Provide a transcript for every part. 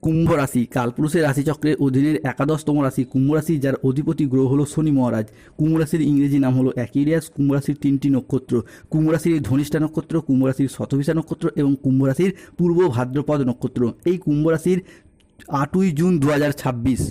কুম্ভ রাশি কালপুরুষের রাশিচক্রের অধীনের একাদশতম রাশি কুম্ভ রাশি, যার অধিপতি গ্রহ হলো শনি মহারাজ। কুম্ভ রাশির ইংরেজি নাম হলো অ্যাকুয়ারিয়াস। কুম্ভ রাশির তিনটি নক্ষত্র, কুম্ভ রাশির ধনিষ্ঠা নক্ষত্র, কুম্ভ রাশির শতভিষা নক্ষত্র এবং কুম্ভ রাশির পূর্ব ভাদ্রপদ নক্ষত্র। এই কুম্ভ রাশির 8ই জুন 2026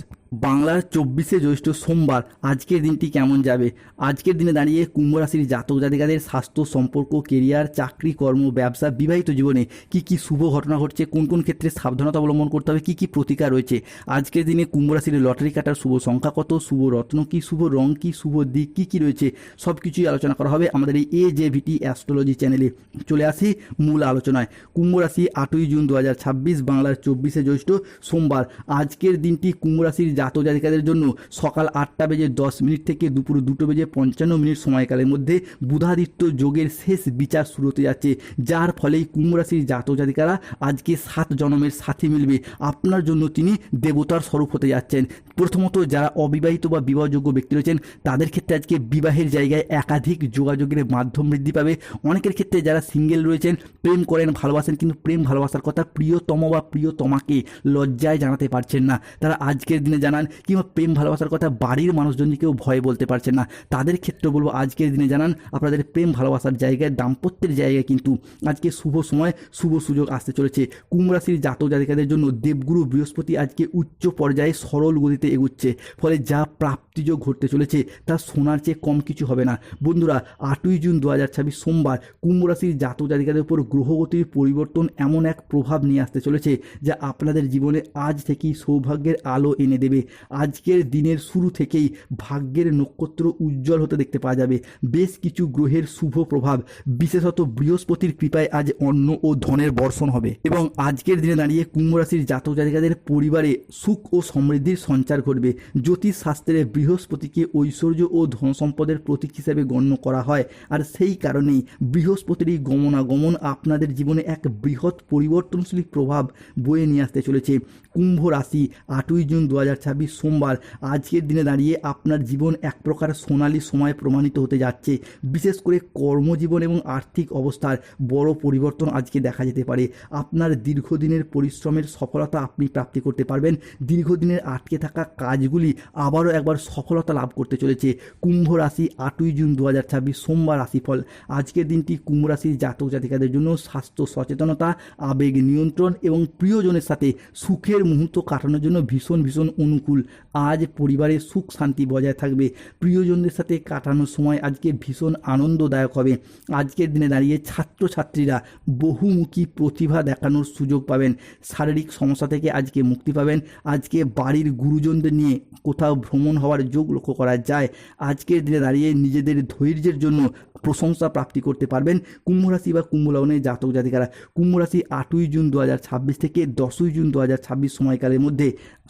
বাংলার 24শে জ্যৈষ্ঠ সোমবার আজকের দিনটি কেমন যাবে। আজকের দিনে দাঁড়িয়ে কুম্ভ রাশির জাতক জাতিকাদের স্বাস্থ্য, সম্পর্ক, কেরিয়ার, চাকরি, কর্ম, ব্যবসা, বিবাহিত জীবনে কি কি শুভ ঘটনা ঘটছে, কোন কোন ক্ষেত্রে সাবধানতা অবলম্বন করতে হবে, কি কি প্রতিকার রয়েছে। আজকের দিনে কুম্ভ রাশির লটারি কাটার শুভ সংখ্যা কত, শুভ রত্ন কি, শুভ রং কি, শুভ দিক কি কি রয়েছে, সব কিছুই আলোচনা করা হবে আমাদের এই AJVT অ্যাস্ট্রোলজি চ্যানেলে। চলে আসি মূল আলোচনায়। কুম্ভ রাশি 8ই জুন 2026 বাংলার 24শে জ্যৈষ্ঠ সোমবার আজকের দিনটি কুম্ভ রাশির জাতক জাতিকাদের জন্য সকাল 8:10 থেকে দুপুর 2:55 সময়কালের মধ্যে বুধাদিত্য যোগের শেষ বিচার শুরু হতে যাচ্ছে, যার ফলে কুম্ভ রাশির জাতক জাতিকারা আজকে 7 জন্মের সাথী মিলবে। আপনার জন্য তিনি দেবতার স্বরূপ হতে যাচ্ছেন। প্রথমত, যারা অবিবাহিত বা বিবাহযোগ্য ব্যক্তি রয়েছেন তাদের ক্ষেত্রে আজকে বিবাহের জায়গায় একাধিক যোগাযোগের মাধ্যম বৃদ্ধি পাবে। অনেকের ক্ষেত্রে যারা সিঙ্গেল রয়েছেন, প্রেম করেন, ভালোবাসেন, কিন্তু প্রেম ভালোবাসার কথা প্রিয়তম বা প্রিয়তমাকে লজ্জায় জানাতে পারছেন না, তারা আজকের দিনে জানান। কিংবা প্রেম ভালোবাসার কথা বাড়ির মানুষজনকেও ভয়ে বলতে পারছেন না, তাদের ক্ষেত্রে বলবো আজকের দিনে জানান। আপনাদের প্রেম ভালোবাসার জায়গায়, দাম্পত্যের জায়গায় কিন্তু আজকে শুভ সময়, শুভ সুযোগ আসতে চলেছে। কুম্ভ রাশির জাতক জাতিকাদের জন্য দেবগুরু বৃহস্পতি আজকে উচ্চ পর্যায়ে সরল গতিতে এগুচ্ছে, ফলে যা প্রাপ্তিযোগ ঘটতে চলেছে তা সোনার চেয়ে কম কিছু হবে না। বন্ধুরা, 8ই জুন 2026 সোমবার কুম্ভ রাশির জাতক জাতিকাদের উপর গ্রহগতির পরিবর্তন এমন এক প্রভাব নিয়ে আসতে চলেছে যা আপনাদের জীবনে আজ থেকেই সৌভাগ্যের আলো এনে দেবে। আজকের দিনের শুরু থেকেই ভাগ্যের নক্ষত্র উজ্জ্বল হতে দেখতে পাওয়া যাবে। বেশ কিছু গ্রহের শুভ প্রভাব, বিশেষত বৃহস্পতির কৃপায় আজ অন্ন ও ধনের বর্ষণ হবে এবং আজকের দিনে দাঁড়িয়ে কুম্ভ রাশির জাতক জাতিকাদের পরিবারে সুখ ও সমৃদ্ধির সঞ্চার ঘটবে। জ্যোতিষ শাস্ত্রে বৃহস্পতিকে ঐশ্বর্য ও ধন সম্পদের প্রতীক হিসেবে গণ্য করা হয়, আর সেই কারণেই বৃহস্পতির এই গমনাগমন আপনাদের জীবনে এক বৃহৎ পরিবর্তনশীল প্রভাব বয়ে নিয়ে আসতে চলেছে। কুম্ভ রাশি 8ই জুন 2026 সোমবার আজকের দিনে দাঁড়িয়ে আপনার জীবন এক প্রকার সোনালী সময় প্রমাণিত হতে যাচ্ছে। বিশেষ করে কর্মজীবন এবং আর্থিক অবস্থার বড় পরিবর্তন আজকে দেখা যেতে পারে। আপনার দীর্ঘদিনের পরিশ্রমের সফলতা আপনি প্রাপ্তি করতে পারবেন। দীর্ঘদিনের আটকে থাকা কাজগুলি আবারও একবার সফলতা লাভ করতে চলেছে। কুম্ভ রাশি 8ই জুন 2026 সোমবার রাশিফল। আজকের দিনটি কুম্ভ রাশির জাতক জাতিকাদের জন্য স্বাস্থ্য সচেতনতা, আবেগ নিয়ন্ত্রণ এবং প্রিয়জনের সাথে সুখের মুহূর্ত কাটানোর জন্য ভীষণ ভীষণ অনুকূল। আজ পরিবারে সুখ শান্তি বজায় থাকবে। প্রিয়জনদের সাথে কাটানোর সময় আজকে ভীষণ আনন্দদায়ক হবে। আজকের দিনে দাঁড়িয়ে ছাত্রছাত্রীরা বহুমুখী প্রতিভা দেখানোর সুযোগ পাবেন। শারীরিক সমস্যা থেকে আজকে মুক্তি পাবেন। আজকে বাড়ির গুরুজনদের নিয়ে কোথাও ভ্রমণ হওয়ার যোগ লক্ষ্য করা যায়। আজকের দিনে দাঁড়িয়ে নিজেদের ধৈর্যের জন্য প্রশংসা প্রাপ্তি করতে পারবেন কুম্ভ রাশি বা কুম্ভ লগ্নের জাতক জাতিকারা। কুম্ভ রাশি 8ই জুন 2026 থেকে 10ই জুন 2026 সময়কালের মধ্যে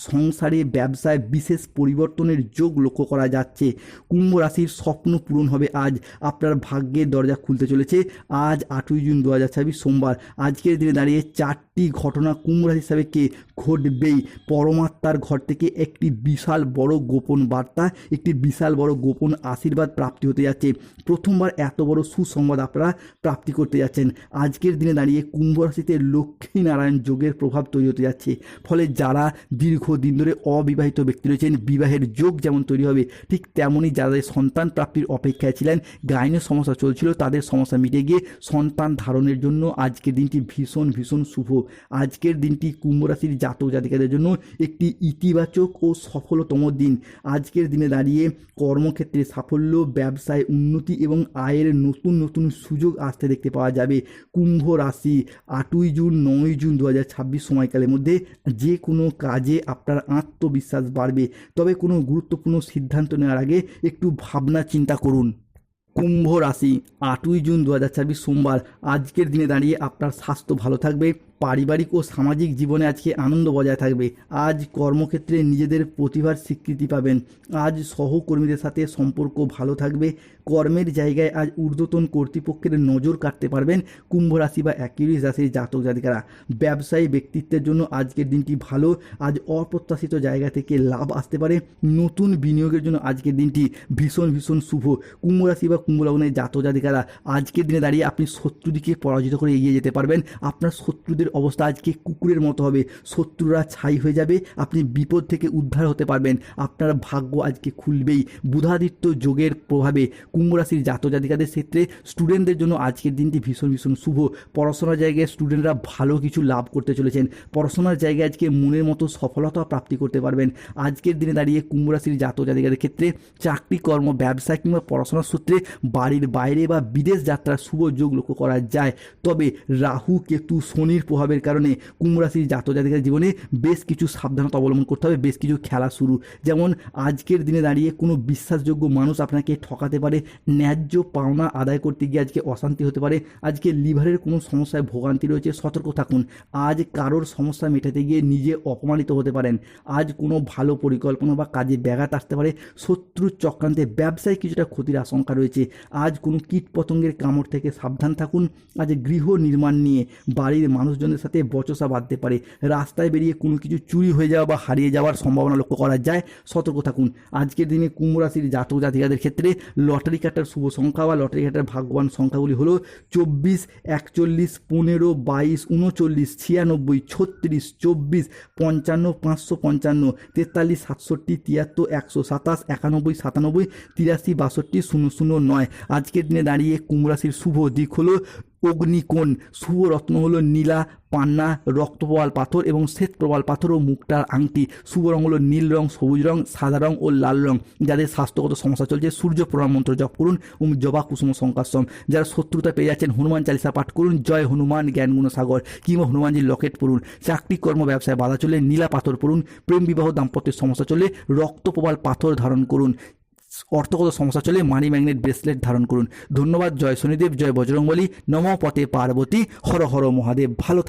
সংসারে, ব্যবসায় বিশেষ পরিবর্তনের যোগ লক্ষ্য করা যাচ্ছে। কুম্ভ রাশির স্বপ্ন পূরণ হবে আজ। আপনার ভাগ্যের দরজা খুলতে চলেছে আজ 8ই জুন 2026 সোমবার। আজকের দিনে দাঁড়িয়ে 4টি ঘটনা কুম্ভ রাশি হিসাবে কে ঘটবেই। পরমাত্মার ঘর থেকে একটি বিশাল বড় গোপন বার্তা, একটি বিশাল বড় গোপন আশীর্বাদ প্রাপ্তি হতে যাচ্ছে। প্রথমবার এত বড় সুসংবাদ আপনারা প্রাপ্তি করতে যাচ্ছেন। আজকের দিনে দাঁড়িয়ে কুম্ভ রাশিতে লক্ষ্মী নারায়ণ যোগের প্রভাব তৈরি হতে যাচ্ছে, ফলে যারা দীর্ঘদিন ধরে অবিবাহিত ব্যক্তি রয়েছেন বিবাহের যোগ যেমন তৈরি হবে, ঠিক তেমনই যাদের সন্তান প্রাপ্তির অপেক্ষায় ছিলেন, গাইনের সমস্যা চলছিল, তাদের সমস্যা মিটে গিয়ে সন্তান ধারণের জন্য আজকের দিনটি ভীষণ ভীষণ শুভ। আজকের দিনটি কুম্ভ রাশির জাতক জাতিকাদের জন্য একটি ইতিবাচক ও সফলতম দিন। আজকের দিনে দাঁড়িয়ে কর্মক্ষেত্রে সাফল্য, ব্যবসায় উন্নতি এবং আয়ের নতুন নতুন সুযোগ আসতে দেখতে পাওয়া যাবে। কুম্ভ রাশি 8ই জুন 9ই জুন 2026 সময়কালের মধ্যে যে কোনো কাজে আপনার আত্মবিশ্বাস বাড়বে, তবে কোনো গুরুত্বপূর্ণ সিদ্ধান্ত নেওয়ার আগে একটু ভাবনা চিন্তা করুন। কুম্ভ রাশি 8ই জুন 2026 সোমবার আজকের দিনে দাঁড়িয়ে আপনার স্বাস্থ্য ভালো থাকবে। পারিবারিক ও সামাজিক জীবনে আজকে আনন্দ বজায় থাকবে। আজ কর্মক্ষেত্রে নিজেদের প্রতিভার স্বীকৃতি পাবেন। আজ সহকর্মীদের সাথে সম্পর্ক ভালো থাকবে। কর্মের জায়গায় আজ ঊর্ধ্বতন কর্তৃপক্ষের নজর কাটতে পারবেন কুম্ভ রাশি বা অ্যাকুয়ারিয়াস রাশির জাতক জাতিকারা। ব্যবসায়ী ব্যক্তিত্বের জন্য আজকের দিনটি ভালো। আজ অপ্রত্যাশিত জায়গা থেকে লাভ আসতে পারে। নতুন বিনিয়োগের জন্য আজকের দিনটি ভীষণ ভীষণ শুভ। কুম্ভ রাশি বা কুম্ভ লগ্নের জাতক জাতিকারা আজকের দিনে দাঁড়িয়ে আপনি শত্রুদিকে পরাজিত করে এগিয়ে যেতে পারবেন। আপনার শত্রুদের অবস্থা আজকে কুকুরের মতো হবে, শত্রুরা ছাই হয়ে যাবে, আপনি বিপদ থেকে উদ্ধার হতে পারবেন, আপনার ভাগ্য আজকে খুলবেই। বুধাদিত্য যোগের প্রভাবে কুম্ভ রাশির জাতক জাতিকাদের ক্ষেত্রে স্টুডেন্টদের জন্য আজকের দিনটি ভীষণ ভীষণ শুভ। পড়াশোনার জায়গায় স্টুডেন্টরা ভালো কিছু লাভ করতে চলেছেন, পড়াশোনার জায়গায় আজকে মনের মতো সফলতা প্রাপ্তি করতে পারবেন। আজকের দিনে দাঁড়িয়ে কুম্ভ রাশির জাতক জাতিকাদের ক্ষেত্রে চাকরি, কর্ম, ব্যবসা কিংবা পড়াশোনার সূত্রে বাড়ির বাইরে বা বিদেশ যাত্রার শুভ যোগ লক্ষ্য করা যায়। তবে রাহু, কেতু, শনির প্রভাবের কারণে কুম্ভ রাশির জাতক জাতিকার জীবনে বেশ কিছু সাবধানতা অবলম্বন করতে হবে, বেশ কিছু খেলা শুরু। যেমন আজকের দিনে দাঁড়িয়ে কোনো বিশ্বাসযোগ্য মানুষ আপনাকে ঠকাতে পারে, ন্যায্য পাওনা আদায় করতে গিয়ে আজকে অশান্তি হতে পারে, আজকে লিভারের কোনো সমস্যায় ভোগান্তি রয়েছে, সতর্ক থাকুন। আজ কারোর সমস্যা মেটাতে গিয়ে নিজে অপমানিত হতে পারেন, আজ কোনো ভালো পরিকল্পনা বা কাজে ব্যাঘাত আসতে পারে, শত্রুর চক্রান্তে ব্যবসায় কিছুটা ক্ষতির আশঙ্কা রয়েছে, আজ কোনো কীট পতঙ্গের কামড় থেকে সাবধান থাকুন। আজ গৃহ নির্মাণ নিয়ে বাড়ির মানুষজনের সাথে বচসা বাঁধতে পারে, রাস্তায় বেরিয়ে কোনো কিছু চুরি হয়ে যাওয়া বা হারিয়ে যাওয়ার সম্ভাবনা লক্ষ্য করা যায়, সতর্ক থাকুন। আজকের দিনে কুম্ভ রাশির জাতক জাতিকাদের ক্ষেত্রে লটারি কাটার শুভ সংখ্যা বা লটারি কাটার ভাগ্যবান সংখ্যাগুলি হলো 24, 41, 15, 22, 39, 96, 36, 24, 55, 555, 43, 67, 73, 127, 91, 97, 83, 62, 009। আজকের দিনে দাঁড়িয়ে কুম্ভ রাশির শুভ দিক হলো অগ্নিকোণ, শুভ রত্ন হলো নীলা, পান্না, রক্তপ্রবাল পাথর এবং শ্বেত প্রবাল পাথর ও মুক্তার আংটি, শুভ রং হলো নীল রং, সবুজ রং, সাদা রং ও লাল রং। যাদের স্বাস্থ্যগত সমস্যা চলছে সূর্য প্রণাম মন্ত্র জপ করুন, জবা কুসুম সংকাশম। যারা শত্রুতা পেয়ে যাচ্ছেন হনুমান চালিসা পাঠ করুন, জয় হনুমান জ্ঞানগুণ সাগর কিংবা হনুমানজির লকেট পড়ুন। চাকরি, কর্ম, ব্যবসায় বাধা চলে নীলা পাথর পড়ুন। প্রেম, বিবাহ, দাম্পত্যের সমস্যা চলে রক্তপ্রবাল পাথর ধারণ করুন। অর্থগত সমস্যা চলে মানি ম্যাগনেট ব্রেসলেট ধারণ করুন। ধন্যবাদ। জয় শনিদেব, জয় বজরংবলী, নমঃ পতে পার্বতী, হর হর মহাদেব। ভালো